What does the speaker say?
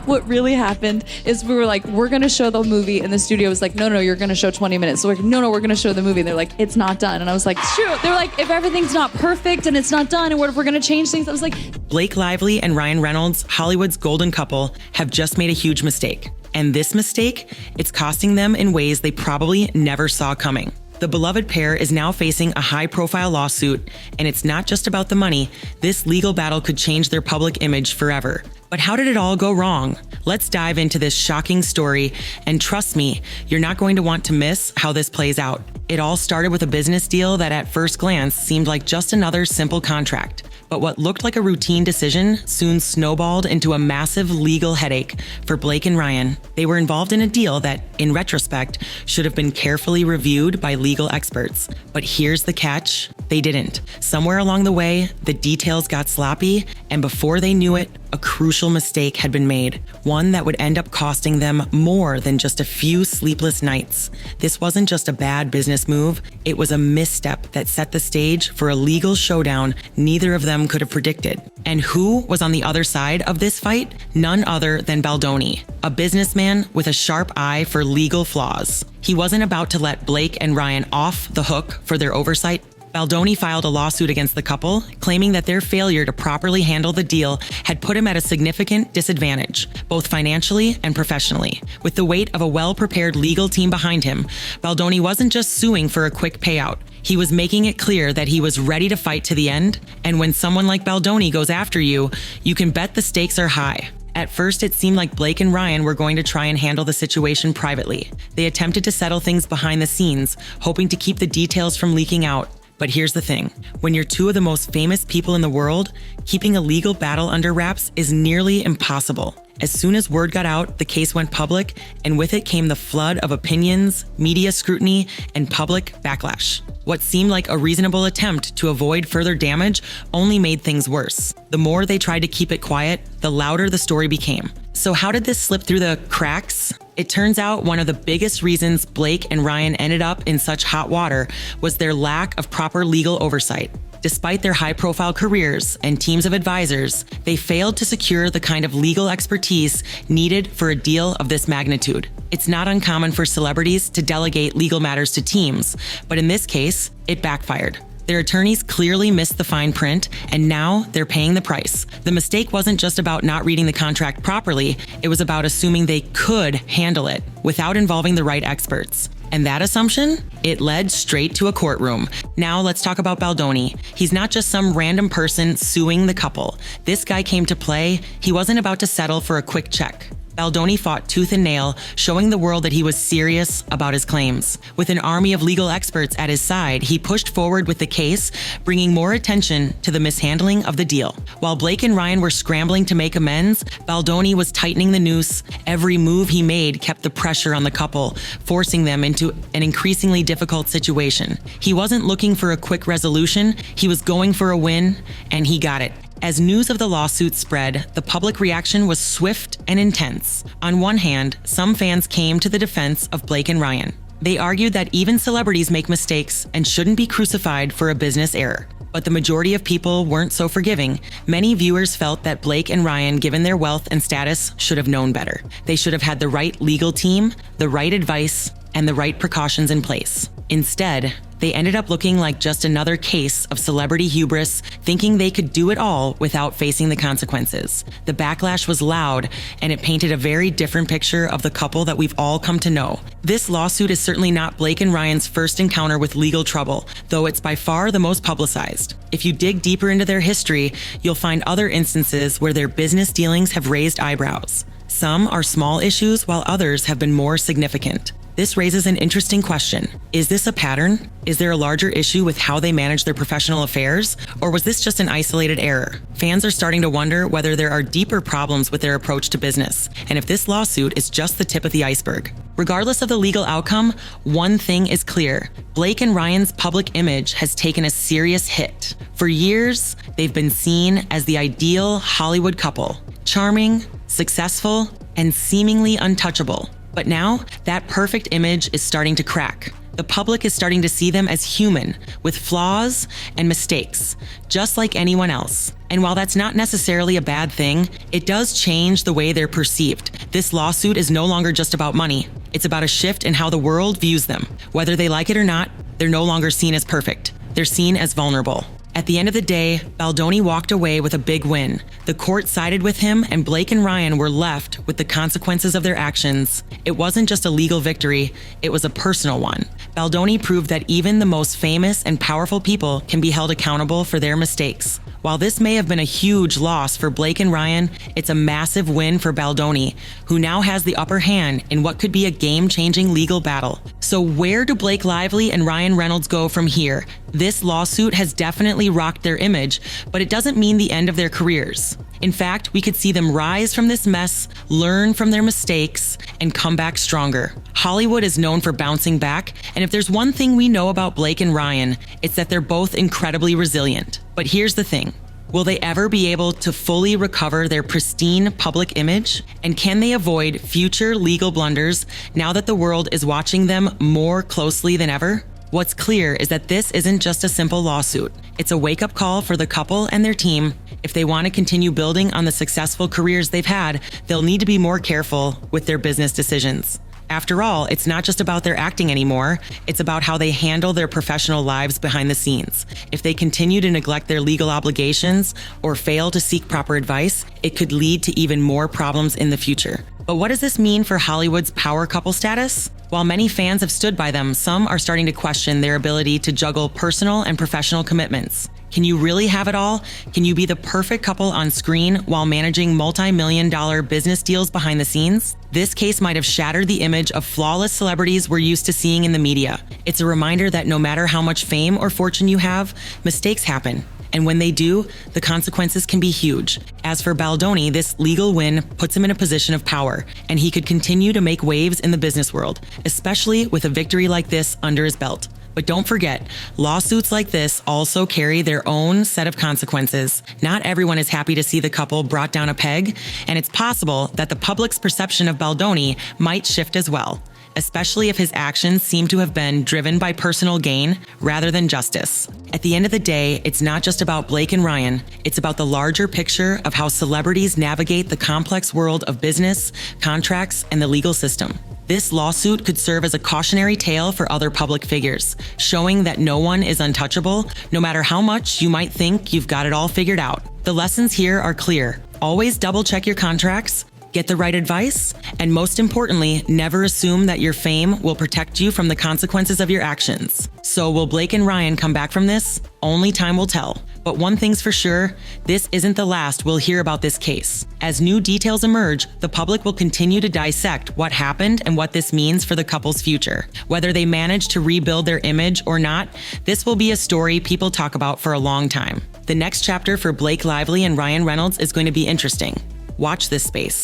what really happened is we were like, we're going to show the movie. And the studio was like, no, you're going to show 20 minutes. So we're like, no, we're going to show the movie. And they're like, it's not done. And I was like, shoot. They're like, if everything's not perfect and it's not done, and what if we're going to change things? I was like, Blake Lively and Ryan Reynolds, Hollywood's golden couple, have just made a huge mistake. And this mistake, it's costing them in ways they probably never saw coming. The beloved pair is now facing a high-profile lawsuit, and it's not just about the money. This legal battle could change their public image forever. But how did it all go wrong? Let's dive into this shocking story, and trust me, you're not going to want to miss how this plays out. It all started with a business deal that at first glance seemed like just another simple contract. But what looked like a routine decision soon snowballed into a massive legal headache for Blake and Ryan. They were involved in a deal that, in retrospect, should have been carefully reviewed by legal experts. But here's the catch: they didn't. Somewhere along the way, the details got sloppy, and before they knew it, a crucial mistake had been made, one that would end up costing them more than just a few sleepless nights. This wasn't just a bad business move, it was a misstep that set the stage for a legal showdown neither of them could have predicted. And who was on the other side of this fight? None other than Baldoni, a businessman with a sharp eye for legal flaws. He wasn't about to let Blake and Ryan off the hook for their oversight. Baldoni filed a lawsuit against the couple, claiming that their failure to properly handle the deal had put him at a significant disadvantage, both financially and professionally. With the weight of a well-prepared legal team behind him, Baldoni wasn't just suing for a quick payout. He was making it clear that he was ready to fight to the end, and when someone like Baldoni goes after you, you can bet the stakes are high. At first, it seemed like Blake and Ryan were going to try and handle the situation privately. They attempted to settle things behind the scenes, hoping to keep the details from leaking out. But here's the thing, when you're two of the most famous people in the world, keeping a legal battle under wraps is nearly impossible. As soon as word got out, the case went public, and with it came the flood of opinions, media scrutiny, and public backlash. What seemed like a reasonable attempt to avoid further damage only made things worse. The more they tried to keep it quiet, the louder the story became. So how did this slip through the cracks? It turns out one of the biggest reasons Blake and Ryan ended up in such hot water was their lack of proper legal oversight. Despite their high-profile careers and teams of advisors, they failed to secure the kind of legal expertise needed for a deal of this magnitude. It's not uncommon for celebrities to delegate legal matters to teams, but in this case, it backfired. Their attorneys clearly missed the fine print, and now they're paying the price. The mistake wasn't just about not reading the contract properly, it was about assuming they could handle it without involving the right experts. And that assumption? It led straight to a courtroom. Now let's talk about Baldoni. He's not just some random person suing the couple. This guy came to play. He wasn't about to settle for a quick check. Baldoni fought tooth and nail, showing the world that he was serious about his claims. With an army of legal experts at his side, he pushed forward with the case, bringing more attention to the mishandling of the deal. While Blake and Ryan were scrambling to make amends, Baldoni was tightening the noose. Every move he made kept the pressure on the couple, forcing them into an increasingly difficult situation. He wasn't looking for a quick resolution, he was going for a win, and he got it. As news of the lawsuit spread, the public reaction was swift and intense. On one hand, some fans came to the defense of Blake and Ryan. They argued that even celebrities make mistakes and shouldn't be crucified for a business error. But the majority of people weren't so forgiving. Many viewers felt that Blake and Ryan, given their wealth and status, should have known better. They should have had the right legal team, the right advice, and the right precautions in place. Instead, they ended up looking like just another case of celebrity hubris, thinking they could do it all without facing the consequences. The backlash was loud, and it painted a very different picture of the couple that we've all come to know. This lawsuit is certainly not Blake and Ryan's first encounter with legal trouble, though it's by far the most publicized. If you dig deeper into their history, you'll find other instances where their business dealings have raised eyebrows. Some are small issues, while others have been more significant. This raises an interesting question. Is this a pattern? Is there a larger issue with how they manage their professional affairs? Or was this just an isolated error? Fans are starting to wonder whether there are deeper problems with their approach to business, and if this lawsuit is just the tip of the iceberg. Regardless of the legal outcome, one thing is clear. Blake and Ryan's public image has taken a serious hit. For years, they've been seen as the ideal Hollywood couple. Charming, successful, and seemingly untouchable. But now, that perfect image is starting to crack. The public is starting to see them as human, with flaws and mistakes, just like anyone else. And while that's not necessarily a bad thing, it does change the way they're perceived. This lawsuit is no longer just about money. It's about a shift in how the world views them. Whether they like it or not, they're no longer seen as perfect. They're seen as vulnerable. At the end of the day, Baldoni walked away with a big win. The court sided with him, and Blake and Ryan were left with the consequences of their actions. It wasn't just a legal victory, it was a personal one. Baldoni proved that even the most famous and powerful people can be held accountable for their mistakes. While this may have been a huge loss for Blake and Ryan, it's a massive win for Baldoni, who now has the upper hand in what could be a game-changing legal battle. So where do Blake Lively and Ryan Reynolds go from here? This lawsuit has definitely rocked their image, but it doesn't mean the end of their careers. In fact, we could see them rise from this mess, learn from their mistakes, and come back stronger. Hollywood is known for bouncing back, and if there's one thing we know about Blake and Ryan, it's that they're both incredibly resilient. But here's the thing. Will they ever be able to fully recover their pristine public image? And can they avoid future legal blunders now that the world is watching them more closely than ever? What's clear is that this isn't just a simple lawsuit. It's a wake-up call for the couple and their team. If they want to continue building on the successful careers they've had, they'll need to be more careful with their business decisions. After all, it's not just about their acting anymore, it's about how they handle their professional lives behind the scenes. If they continue to neglect their legal obligations or fail to seek proper advice, it could lead to even more problems in the future. But what does this mean for Hollywood's power couple status? While many fans have stood by them, some are starting to question their ability to juggle personal and professional commitments. Can you really have it all? Can you be the perfect couple on screen while managing multi-million-dollar business deals behind the scenes? This case might have shattered the image of flawless celebrities we're used to seeing in the media. It's a reminder that no matter how much fame or fortune you have, mistakes happen. And when they do, the consequences can be huge. As for Baldoni, this legal win puts him in a position of power, and he could continue to make waves in the business world, especially with a victory like this under his belt. But don't forget, lawsuits like this also carry their own set of consequences. Not everyone is happy to see the couple brought down a peg, and it's possible that the public's perception of Baldoni might shift as well, especially if his actions seem to have been driven by personal gain rather than justice. At the end of the day, it's not just about Blake and Ryan, it's about the larger picture of how celebrities navigate the complex world of business, contracts, and the legal system. This lawsuit could serve as a cautionary tale for other public figures, showing that no one is untouchable, no matter how much you might think you've got it all figured out. The lessons here are clear. Always double check your contracts, get the right advice, and most importantly, never assume that your fame will protect you from the consequences of your actions. So will Blake and Ryan come back from this? Only time will tell. But one thing's for sure, this isn't the last we'll hear about this case. As new details emerge, the public will continue to dissect what happened and what this means for the couple's future. Whether they manage to rebuild their image or not, this will be a story people talk about for a long time. The next chapter for Blake Lively and Ryan Reynolds is going to be interesting. Watch this space.